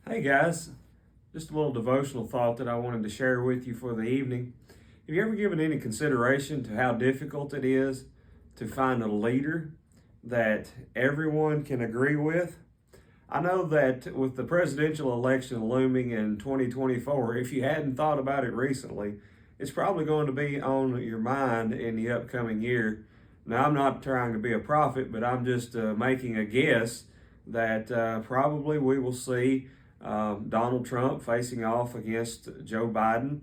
Hey guys, just a little devotional thought that I wanted to share with you for the evening. Have you ever given any consideration to how difficult it is to find a leader that everyone can agree with? I know that with the presidential election looming in 2024, if you hadn't thought about it recently, it's probably going to be on your mind in the upcoming year. Now, I'm not trying to be a prophet, but I'm just making a guess that probably we will see Donald Trump facing off against Joe Biden.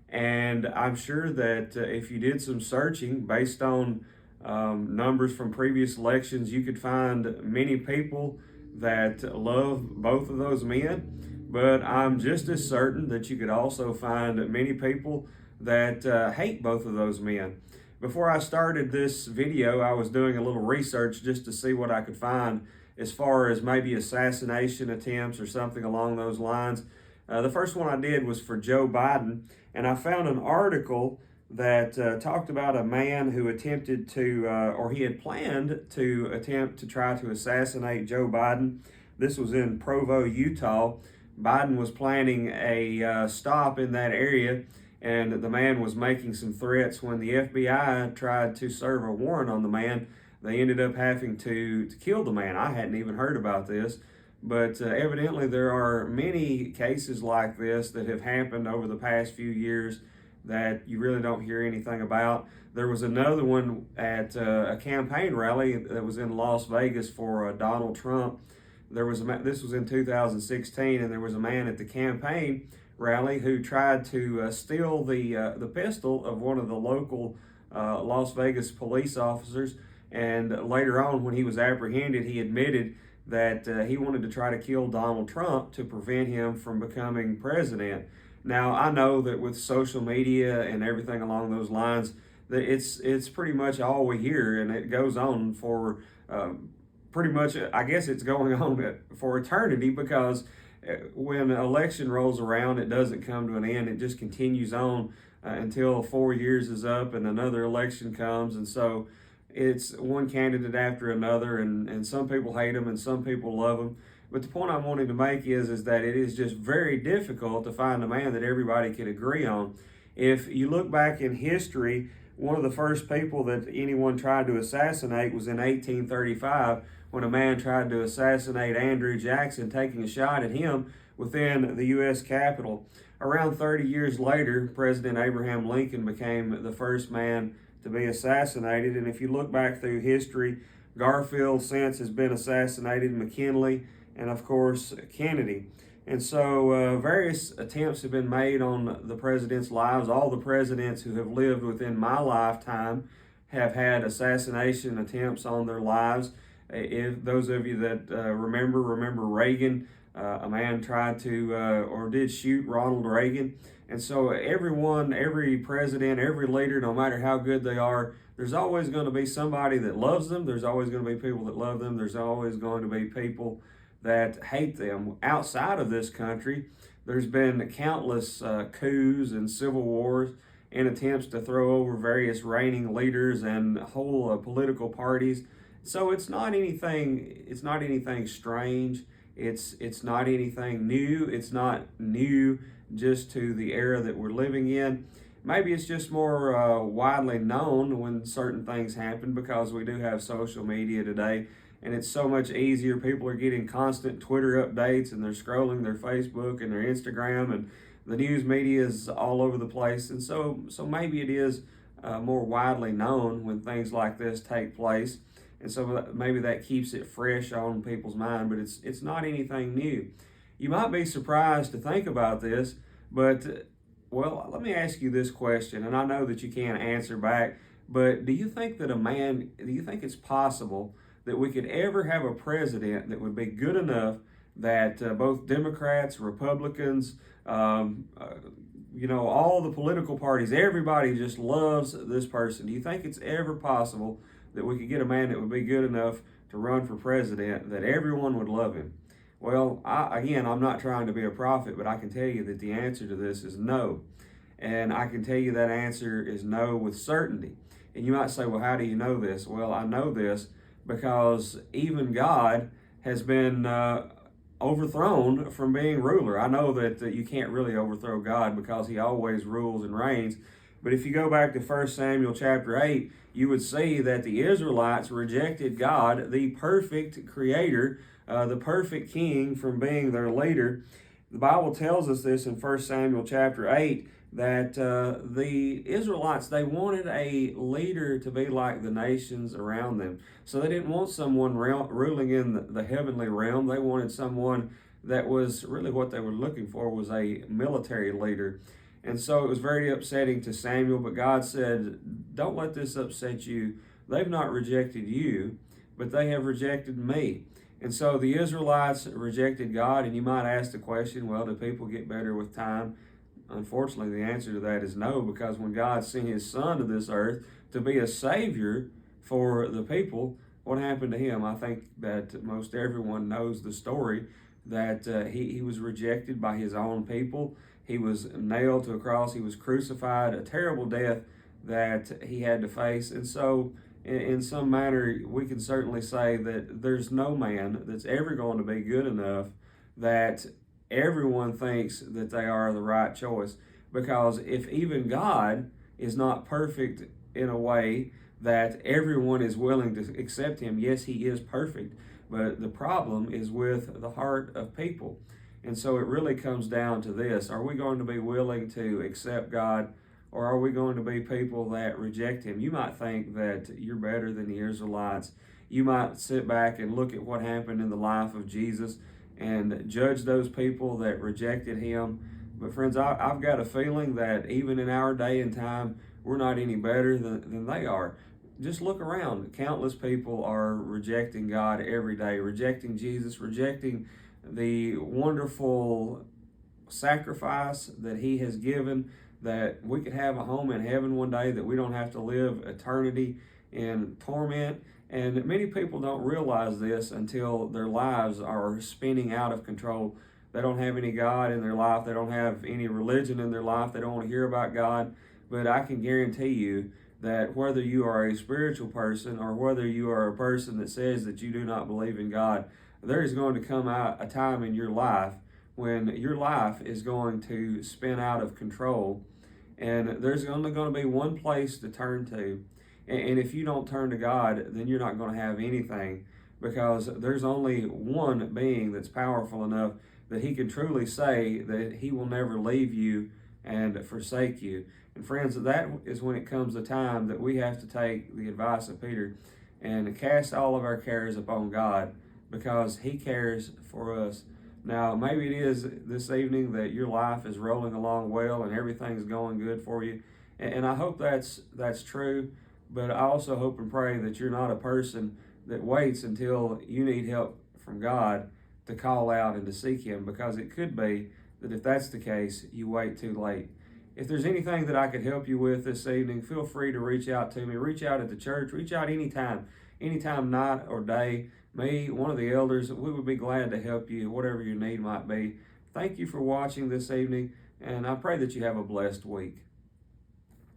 And I'm sure that if you did some searching based on numbers from previous elections, you could find many people that love both of those men. But I'm just as certain that you could also find many people that hate both of those men. Before I started this video, I was doing a little research just to see what I could find as far as maybe assassination attempts or something along those lines. The first one I did was for Joe Biden, and I found an article that talked about a man who attempted to, or he had planned to attempt to try to assassinate Joe Biden. This was in Provo, Utah. Biden was planning a stop in that area, and the man was making some threats. When the FBI tried to serve a warrant on the man, they ended up having to kill the man. I hadn't even heard about this, but evidently there are many cases like this that have happened over the past few years that you really don't hear anything about. There was another one at a campaign rally that was in Las Vegas for Donald Trump. This was in 2016, and there was a man at the campaign rally who tried to steal the pistol of one of the local Las Vegas police officers. And later on, when he was apprehended, he admitted that he wanted to try to kill Donald Trump to prevent him from becoming president. Now, I know that with social media and everything along those lines, that it's pretty much all we hear, and it goes on for pretty much, I guess it's going on for eternity, because when an election rolls around, it doesn't come to an end. It just continues on until 4 years is up and another election comes. And so it's one candidate after another, and some people hate them and some people love them. But the point I'm wanting to make is that it is just very difficult to find a man that everybody can agree on. If you look back in history, one of the first people that anyone tried to assassinate was in 1835, when a man tried to assassinate Andrew Jackson, taking a shot at him within the U.S. Capitol. Around 30 years later, President Abraham Lincoln became the first man to be assassinated. And if you look back through history, Garfield since has been assassinated, McKinley, and of course Kennedy. And so various attempts have been made on the president's lives. All the presidents who have lived within my lifetime have had assassination attempts on their lives. If those of you that remember Reagan, a man tried to or did shoot Ronald Reagan. And so every president, every leader, no matter how good they are, there's always going to be somebody that loves them. There's always going to be people that love them. There's always going to be people that hate them. Outside of this country, there's been countless coups and civil wars and attempts to throw over various reigning leaders and whole political parties. So it's not anything. It's not anything strange. It's not anything new. It's not new just to the era that we're living in. Maybe it's just more widely known when certain things happen, because we do have social media today, and it's so much easier. People are getting constant Twitter updates, and they're scrolling their Facebook and their Instagram, and the news media is all over the place. And so maybe it is more widely known when things like this take place. And so maybe that keeps it fresh on people's mind, but it's not anything new. You might be surprised to think about this, but well, let me ask you this question, and I know that you can't answer back, but do you think it's possible that we could ever have a president that would be good enough that both Democrats, Republicans, all the political parties, everybody just loves this person? Do you think it's ever possible that we could get a man that would be good enough to run for president, that everyone would love him? Well, I'm not trying to be a prophet, but I can tell you that the answer to this is no. And I can tell you that answer is no with certainty. And you might say, well, how do you know this? Well, I know this because even God has been overthrown from being ruler. I know that you can't really overthrow God because he always rules and reigns. But if you go back to 1 Samuel chapter 8, you would see that the Israelites rejected God, the perfect creator, the perfect king, from being their leader. The Bible tells us this in 1 Samuel chapter 8, that the Israelites, they wanted a leader to be like the nations around them. So they didn't want someone ruling in the heavenly realm. They wanted someone that was really what they were looking for, was a military leader. And so it was very upsetting to Samuel, but God said, don't let this upset you. They've not rejected you, but they have rejected me. And so the Israelites rejected God, and you might ask the question, well, do people get better with time? Unfortunately, the answer to that is no, because when God sent his son to this earth to be a savior for the people, what happened to him? I think that most everyone knows the story, that he was rejected by his own people. He was nailed to a cross. He was crucified, a terrible death that he had to face. And so, in some manner, we can certainly say that there's no man that's ever going to be good enough that everyone thinks that they are the right choice. Because if even God is not perfect in a way that everyone is willing to accept him, yes, he is perfect, but the problem is with the heart of people. And so it really comes down to this: are we going to be willing to accept God, or are we going to be people that reject him? You might think that you're better than the Israelites. You might sit back and look at what happened in the life of Jesus and judge those people that rejected him. But friends, I've got a feeling that even in our day and time, we're not any better than they are. Just look around. Countless people are rejecting God every day, rejecting Jesus, rejecting the wonderful sacrifice that he has given, that we could have a home in heaven one day, that we don't have to live eternity in torment. And many people don't realize this until their lives are spinning out of control. They don't have any God in their life. They don't have any religion in their life. They don't want to hear about God. But I can guarantee you that whether you are a spiritual person or whether you are a person that says that you do not believe in God, there is going to come out a time in your life when your life is going to spin out of control, and there's only going to be one place to turn to. And if you don't turn to God, then you're not going to have anything, because there's only one being that's powerful enough that he can truly say that he will never leave you and forsake you. And friends, that is when it comes the time that we have to take the advice of Peter and cast all of our cares upon God, because he cares for us. Now, maybe it is this evening that your life is rolling along well and everything's going good for you. And I hope that's true. But I also hope and pray that you're not a person that waits until you need help from God to call out and to seek him, because it could be that if that's the case, you wait too late. If there's anything that I could help you with this evening, feel free to reach out to me. Reach out at the church. Reach out anytime, night or day. Me, one of the elders, we would be glad to help you, whatever your need might be. Thank you for watching this evening, and I pray that you have a blessed week.